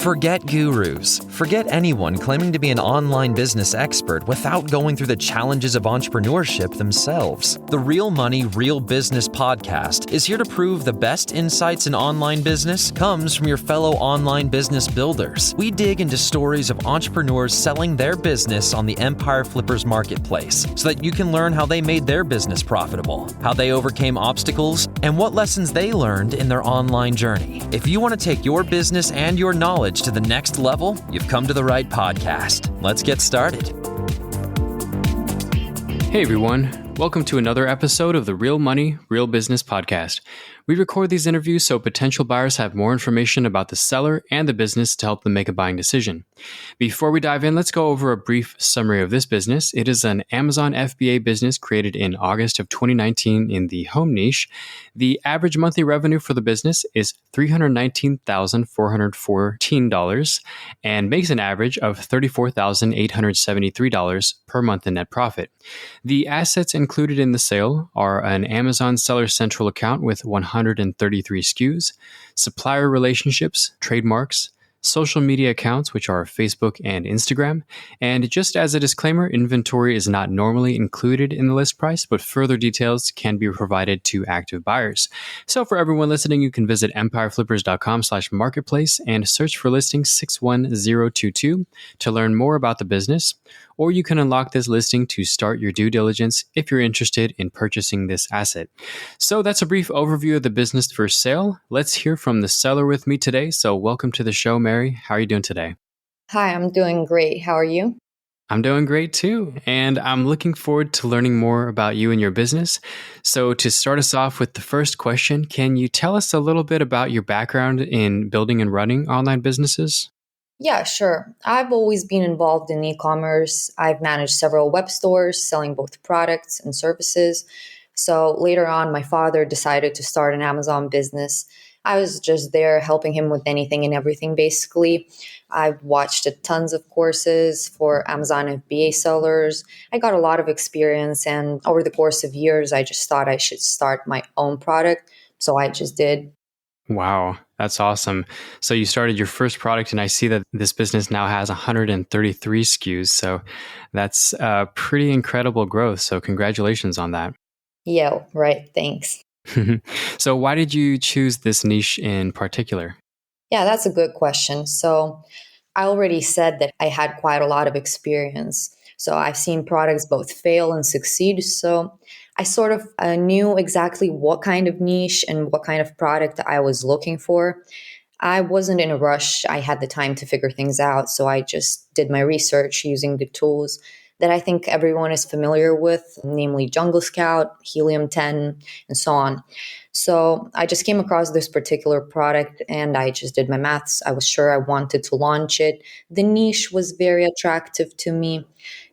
Forget gurus. Forget anyone claiming to be an online business expert without going through the challenges of entrepreneurship themselves. The Real Money, Real Business podcast is here to prove the best insights in online business comes from your fellow online business builders. We dig into stories of entrepreneurs selling their business on the Empire Flippers marketplace so that you can learn how they made their business profitable, how they overcame obstacles, and what lessons they learned in their online journey. If you want to take your business and your knowledge to the next level, you've come to the right podcast. Let's get started. Hey everyone, welcome to another episode of the Real Money, Real Business podcast. We record these interviews so potential buyers have more information about the seller and the business to help them make a buying decision. Before we dive in, let's go over a brief summary of this business. It is an Amazon FBA business created in August of 2019 in the home niche. The average monthly revenue for the business is $319,414 and makes an average of $34,873 per month in net profit. The assets included in the sale are an Amazon Seller Central account with 133 SKUs, supplier relationships, trademarks, social media accounts, which are Facebook and Instagram. And just as a disclaimer, inventory is not normally included in the list price, but further details can be provided to active buyers. So for everyone listening, you can visit empireflippers.com/marketplace and search for listing 61022 to learn more about the business. Or you can unlock this listing to start your due diligence if you're interested in purchasing this asset. So that's a brief overview of the business for sale. Let's hear from the seller with me today. So welcome to the show, Mary. How are you doing today? Hi, I'm doing great. How are you? I'm doing great too. And I'm looking forward to learning more about you and your business. So to start us off with the first question, can you tell us a little bit about your background in building and running online businesses? Yeah, sure. I've always been involved in e-commerce. I've managed several web stores selling both products and services. So later on, my father decided to start an Amazon business. I was just there helping him with anything and everything, basically. I've watched tons of courses for Amazon FBA sellers. I got a lot of experience, and over the course of years, I just thought I should start my own product. So I just did. Wow, that's awesome. So you started your first product, and I see that this business now has 133 SKUs. So that's pretty incredible growth. So congratulations on that. Yeah, right. Thanks. So why did you choose this niche in particular? Yeah, that's a good question. So I already said that I had quite a lot of experience. So I've seen products both fail and succeed. So I sort of knew exactly what kind of niche and what kind of product I was looking for. I wasn't in a rush. I had the time to figure things out. So I just did my research using the tools that I think everyone is familiar with, namely Jungle Scout, Helium 10, and so on. So I just came across this particular product and I just did my maths. I was sure I wanted to launch it. The niche was very attractive to me.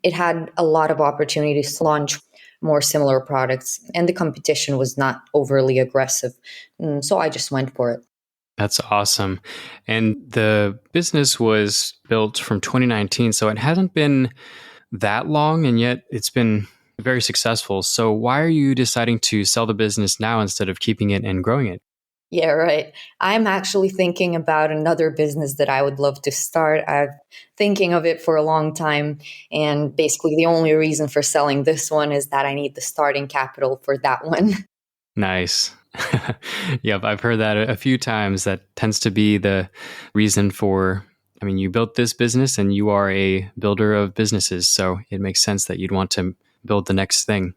It had a lot of opportunities to launch more similar products, and the competition was not overly aggressive. So I just went for it. That's awesome. And the business was built from 2019, so it hasn't been that long, and yet it's been very successful. So why are you deciding to sell the business now instead of keeping it and growing it? Yeah, right. I'm actually thinking about another business that I would love to start. I've thinking of it for a long time. And basically the only reason for selling this one is that I need the starting capital for that one. Nice. Yep, I've heard that a few times. That tends to be the reason for, you built this business and you are a builder of businesses. So it makes sense that you'd want to build the next thing.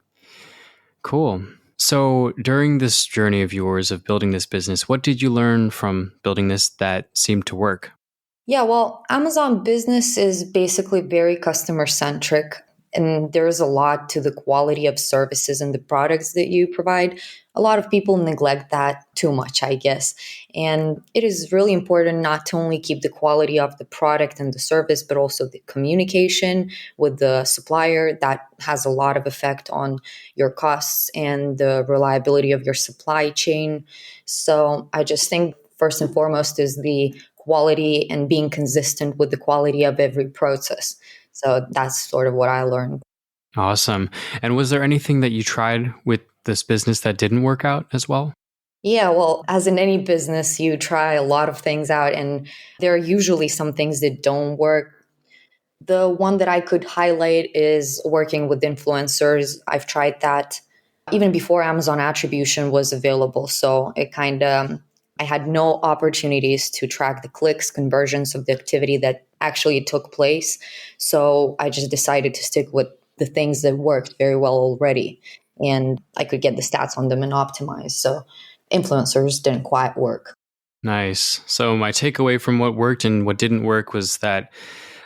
Cool. So during this journey of yours of building this business, what did you learn from building this that seemed to work? Yeah, well, Amazon Business is basically very customer-centric, and there's a lot to the quality of services and the products that you provide. A lot of people neglect that too much, I guess. And it is really important not to only keep the quality of the product and the service, but also the communication with the supplier. That has a lot of effect on your costs and the reliability of your supply chain. So I just think first and foremost is the quality and being consistent with the quality of every process. So that's sort of what I learned. Awesome. And was there anything that you tried with this business that didn't work out as well? Yeah, well, as in any business, you try a lot of things out, and there are usually some things that don't work. The one that I could highlight is working with influencers. I've tried that even before Amazon attribution was available. So I had no opportunities to track the clicks, conversions of the activity that actually took place. So I just decided to stick with the things that worked very well already. And I could get the stats on them and optimize. So influencers didn't quite work. Nice. So my takeaway from what worked and what didn't work was that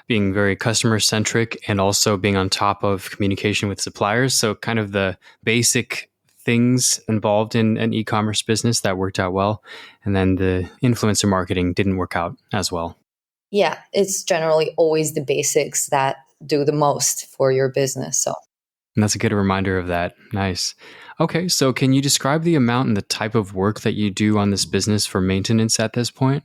being very customer centric and also being on top of communication with suppliers. So kind of the basic things involved in an e-commerce business that worked out well. And then the influencer marketing didn't work out as well. Yeah, it's generally always the basics that do the most for your business. So And that's a good reminder of that. Nice. Okay, so can you describe the amount and the type of work that you do on this business for maintenance at this point?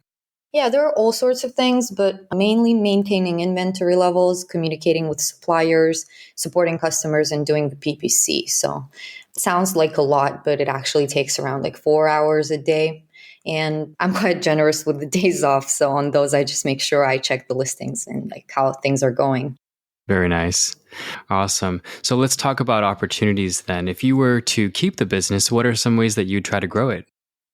yeah, there are all sorts of things, but mainly maintaining inventory levels, communicating with suppliers, supporting customers, and doing the PPC. So it sounds like a lot, but it actually takes around like 4 hours a day. And I'm quite generous with the days off. So on those, I just make sure I check the listings and like how things are going. Very nice. Awesome. So let's talk about opportunities then. If you were to keep the business, what are some ways that you'd try to grow it?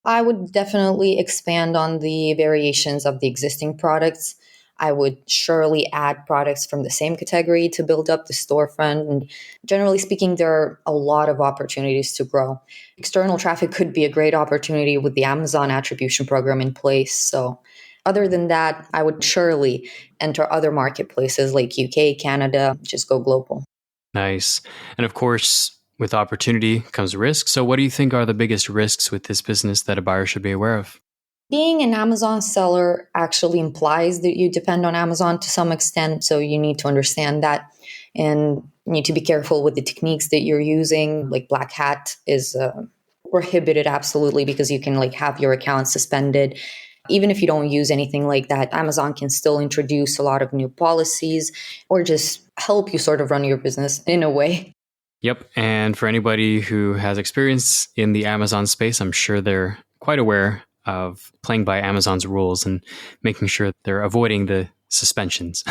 I would definitely expand on the variations of the existing products. I would surely add products from the same category to build up the storefront. And generally speaking, there are a lot of opportunities to grow. External traffic could be a great opportunity with the Amazon attribution program in place. So, other than that, I would surely enter other marketplaces like UK, Canada, just go global. Nice. And of course, with opportunity comes risk. So, what do you think are the biggest risks with this business that a buyer should be aware of? Being an Amazon seller actually implies that you depend on Amazon to some extent. So you need to understand that and you need to be careful with the techniques that you're using. Like Black Hat is prohibited absolutely because you can like have your account suspended. Even if you don't use anything like that, Amazon can still introduce a lot of new policies or just help you sort of run your business in a way. Yep. And for anybody who has experience in the Amazon space, I'm sure they're quite aware of playing by Amazon's rules and making sure they're avoiding the suspensions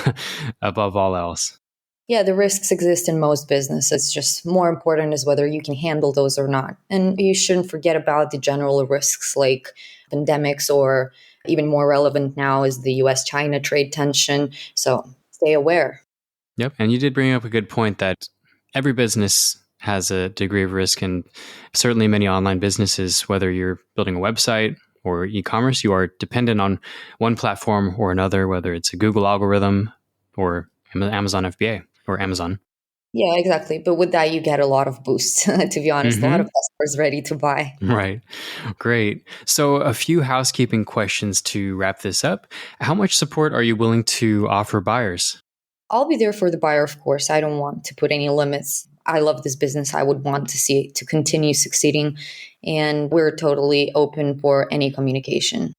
above all else. Yeah, the risks exist in most businesses. Just more important is whether you can handle those or not. And you shouldn't forget about the general risks like pandemics, or even more relevant now is the US China trade tension. So stay aware. Yep. And you did bring up a good point that every business has a degree of risk, and certainly many online businesses, whether you're building a website or e-commerce, you are dependent on one platform or another, whether it's a Google algorithm or Amazon FBA or Amazon. Yeah, exactly. But with that, you get a lot of boosts, to be honest, a lot of customers ready to buy. Right. Great. So, a few housekeeping questions to wrap this up. How much support are you willing to offer buyers? I'll be there for the buyer, of course. I don't want to put any limits. I love this business. I would want to see it to continue succeeding. And we're totally open for any communication.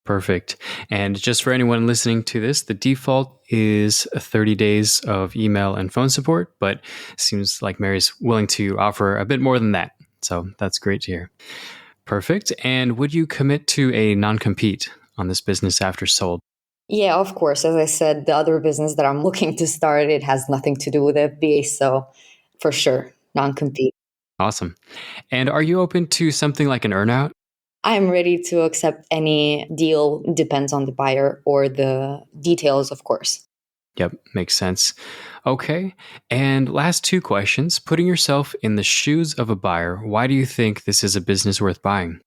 Perfect. And just for anyone listening to this, the default is 30 days of email and phone support, but it seems like Mary's willing to offer a bit more than that. So that's great to hear. Perfect. And would you commit to a non-compete on this business after sold? Yeah, of course. As I said, the other business that I'm looking to start, it has nothing to do with FBA. So for sure, non-compete. Awesome. And are you open to something like an earnout? I'm ready to accept any deal. Depends on the buyer or the details, of course. Yep, makes sense. Okay. And last two questions. Putting yourself in the shoes of a buyer, why do you think this is a business worth buying?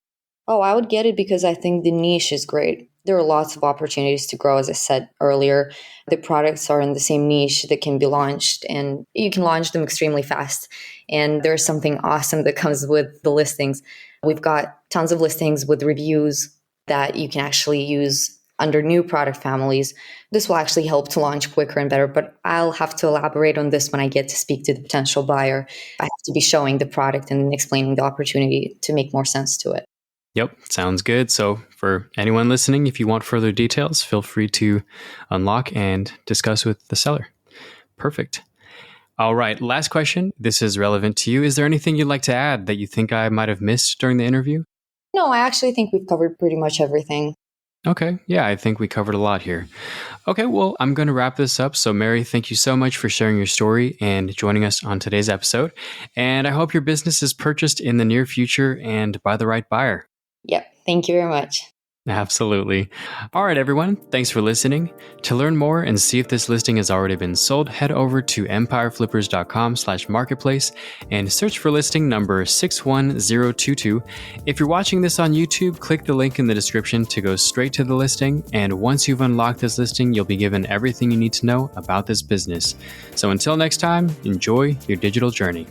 Oh, I would get it because I think the niche is great. There are lots of opportunities to grow, as I said earlier. The products are in the same niche that can be launched, and you can launch them extremely fast. And there's something awesome that comes with the listings. We've got tons of listings with reviews that you can actually use under new product families. This will actually help to launch quicker and better, but I'll have to elaborate on this when I get to speak to the potential buyer. I have to be showing the product and explaining the opportunity to make more sense to it. Yep, sounds good. So, for anyone listening, if you want further details, feel free to unlock and discuss with the seller. Perfect. All right, last question. This is relevant to you. Is there anything you'd like to add that you think I might have missed during the interview? No, I actually think we've covered pretty much everything. Okay. Yeah, I think we covered a lot here. Okay, well, I'm going to wrap this up. So, Mary, thank you so much for sharing your story and joining us on today's episode. And I hope your business is purchased in the near future and by the right buyer. Yep. Thank you very much. Absolutely. All right, everyone. Thanks for listening. To learn more and see if this listing has already been sold, head over to empireflippers.com/marketplace and search for listing number 61022. If you're watching this on YouTube, click the link in the description to go straight to the listing. And once you've unlocked this listing, you'll be given everything you need to know about this business. So until next time, enjoy your digital journey.